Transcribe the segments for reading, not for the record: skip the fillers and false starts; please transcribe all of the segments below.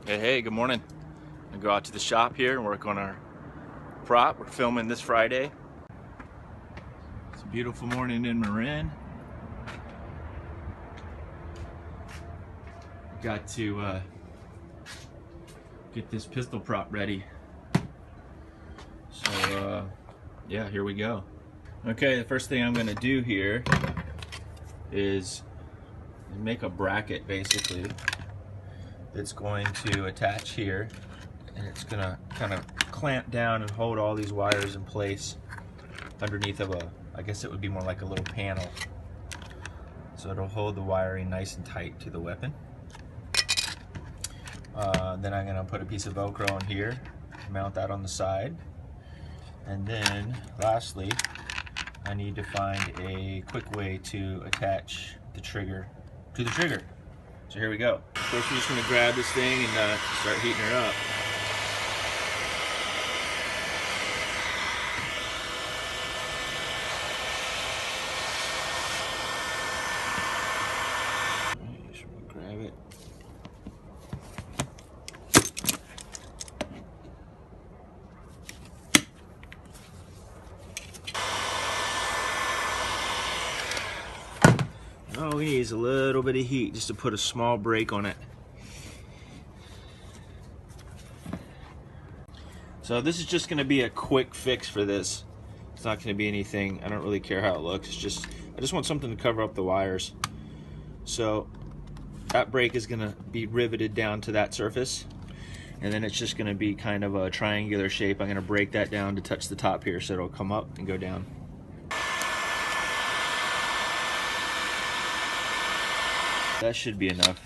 Hey, good morning. I'm gonna go out to the shop here and work on our prop. We're filming this Friday. It's a beautiful morning in Marin. Got to get this pistol prop ready. So yeah, here we go. Okay, the first thing I'm gonna do here is make a bracket basically that's going to attach here, and it's gonna kind of clamp down and hold all these wires in place underneath of I guess it would be more like a little panel. So it'll hold the wiring nice and tight to the weapon. Then I'm gonna put a piece of Velcro on here, mount that on the side, and then lastly, I need to find a quick way to attach the trigger to the trigger. So here we go. First, we're just going to grab this thing and start heating her up. Just grab it. All we need is a little bit of heat just to put a small break on it. So this is just going to be a quick fix for this. It's not going to be anything, I don't really care how it looks. It's just, I just want something to cover up the wires. So that brake is going to be riveted down to that surface, and then it's just going to be kind of a triangular shape. I'm going to break that down to touch the top here so it'll come up and go down. That should be enough.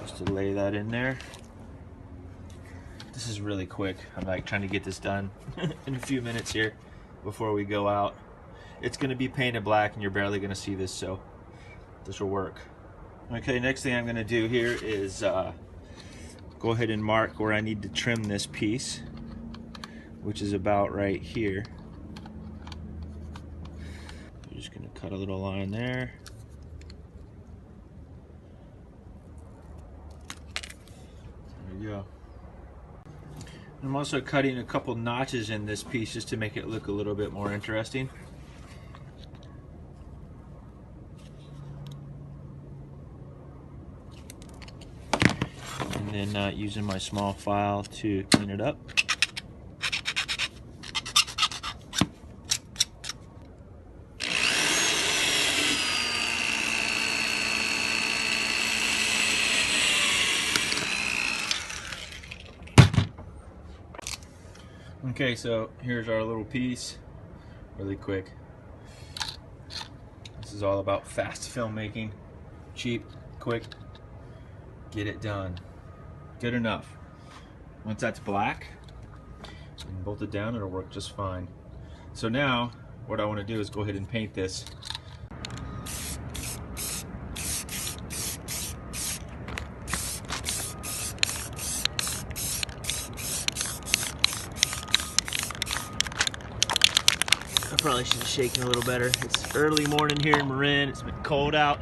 Just to lay that in there. This is really quick. I'm like trying to get this done in a few minutes here before we go out. It's going to be painted black and you're barely going to see this, so this will work. Okay, next thing I'm going to do here is go ahead and mark where I need to trim this piece, which is about right here. I'm just going to cut a little line there. There we go. I'm also cutting a couple notches in this piece just to make it look a little bit more interesting. And then using my small file to clean it up. Okay, so here's our little piece, really quick. This is all about fast filmmaking, cheap, quick, get it done. Good enough. Once that's black and bolted down, it'll work just fine. So now, what I want to do is go ahead and paint this. I probably should have shaken a little better. It's early morning here in Marin. It's been cold out.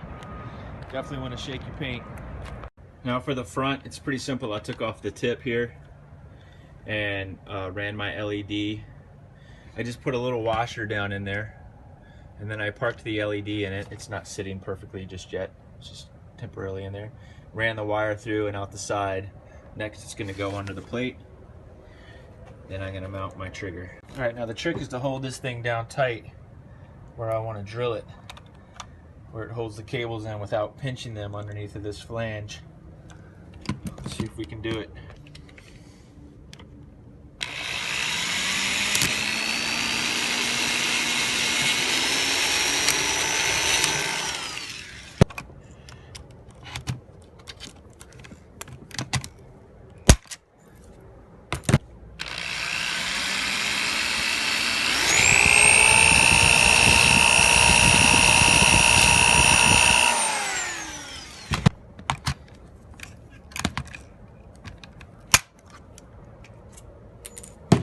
Definitely want to shake your paint. Now for the front, it's pretty simple. I took off the tip here and ran my LED. I just put a little washer down in there, and then I parked the LED in it. It's not sitting perfectly just yet. It's just temporarily in there. Ran the wire through and out the side. Next, it's going to go under the plate. Then I'm going to mount my trigger. Alright, now the trick is to hold this thing down tight where I want to drill it, where it holds the cables in without pinching them underneath of this flange. Let's see if we can do it.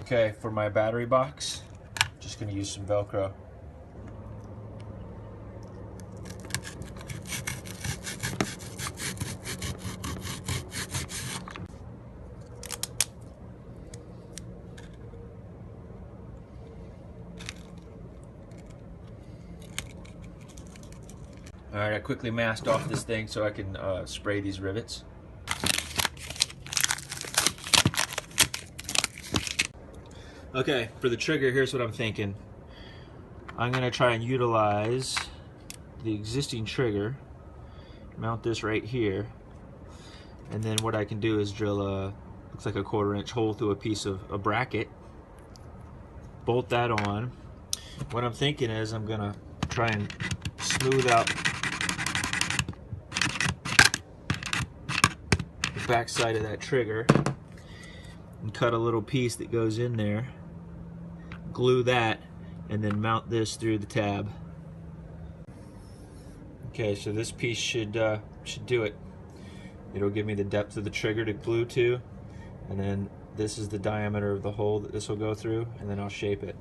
Okay, for my battery box, just going to use some Velcro. Alright, I quickly masked off this thing so I can spray these rivets. Okay, for the trigger, here's what I'm thinking. I'm going to try and utilize the existing trigger, mount this right here, and then what I can do is drill a, looks like a 1/4 inch hole through a piece of a bracket, bolt that on. What I'm thinking is I'm going to try and smooth out the back side of that trigger and cut a little piece that goes in there, glue that, and then mount this through the tab. Okay, so this piece should do it. It'll give me the depth of the trigger to glue to, and then this is the diameter of the hole that this will go through, and then I'll shape it.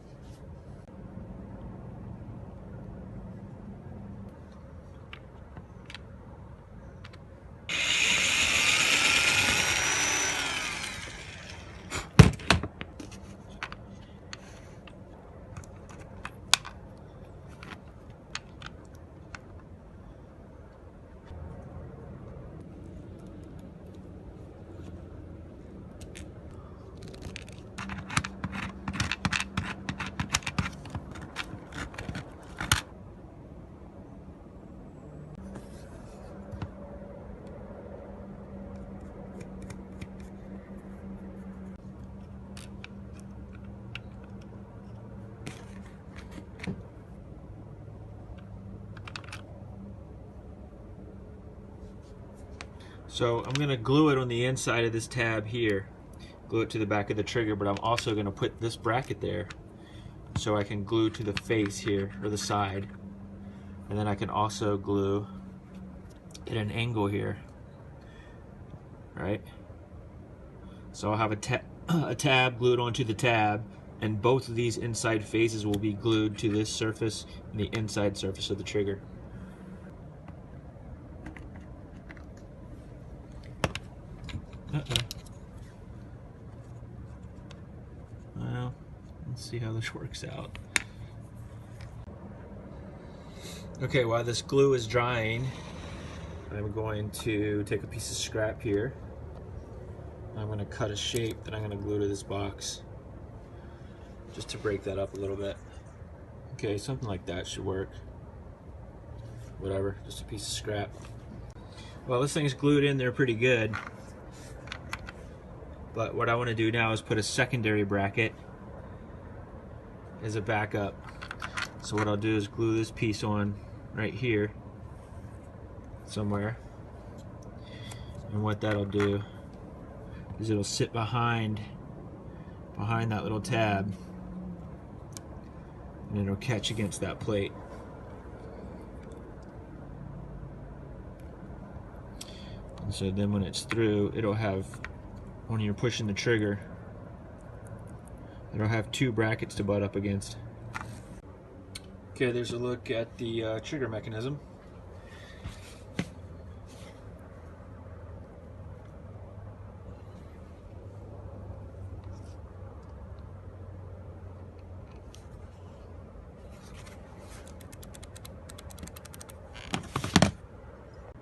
So I'm going to glue it on the inside of this tab here, glue it to the back of the trigger, but I'm also going to put this bracket there so I can glue to the face here, or the side, and then I can also glue at an angle here, right? So I'll have a tab glued onto the tab, and both of these inside faces will be glued to this surface and the inside surface of the trigger. Well, let's see how this works out. Okay, while this glue is drying, I'm going to take a piece of scrap here. I'm going to cut a shape that I'm going to glue to this box, just to break that up a little bit. Okay, something like that should work. Whatever, just a piece of scrap. Well, this thing's glued in there pretty good. But what I want to do now is put a secondary bracket as a backup. So what I'll do is glue this piece on right here somewhere. And what that'll do is it'll sit behind that little tab, and it'll catch against that plate. And so then when it's through, it'll have, when you're pushing the trigger, it'll have two brackets to butt up against. Okay, there's a look at the trigger mechanism.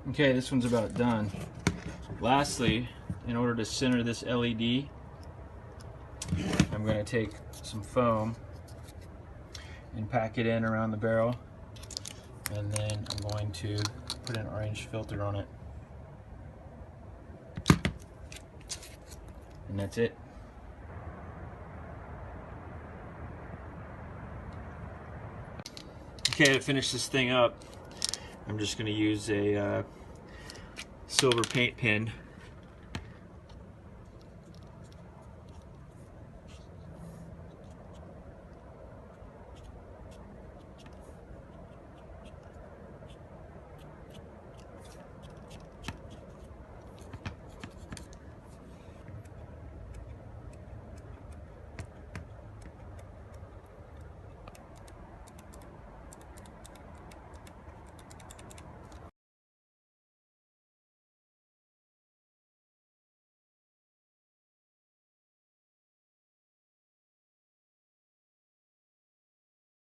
Okay, this one's about done. Lastly, in order to center this LED, I'm going to take some foam and pack it in around the barrel, and then I'm going to put an orange filter on it. And that's it. Okay, to finish this thing up, I'm just going to use a silver paint pen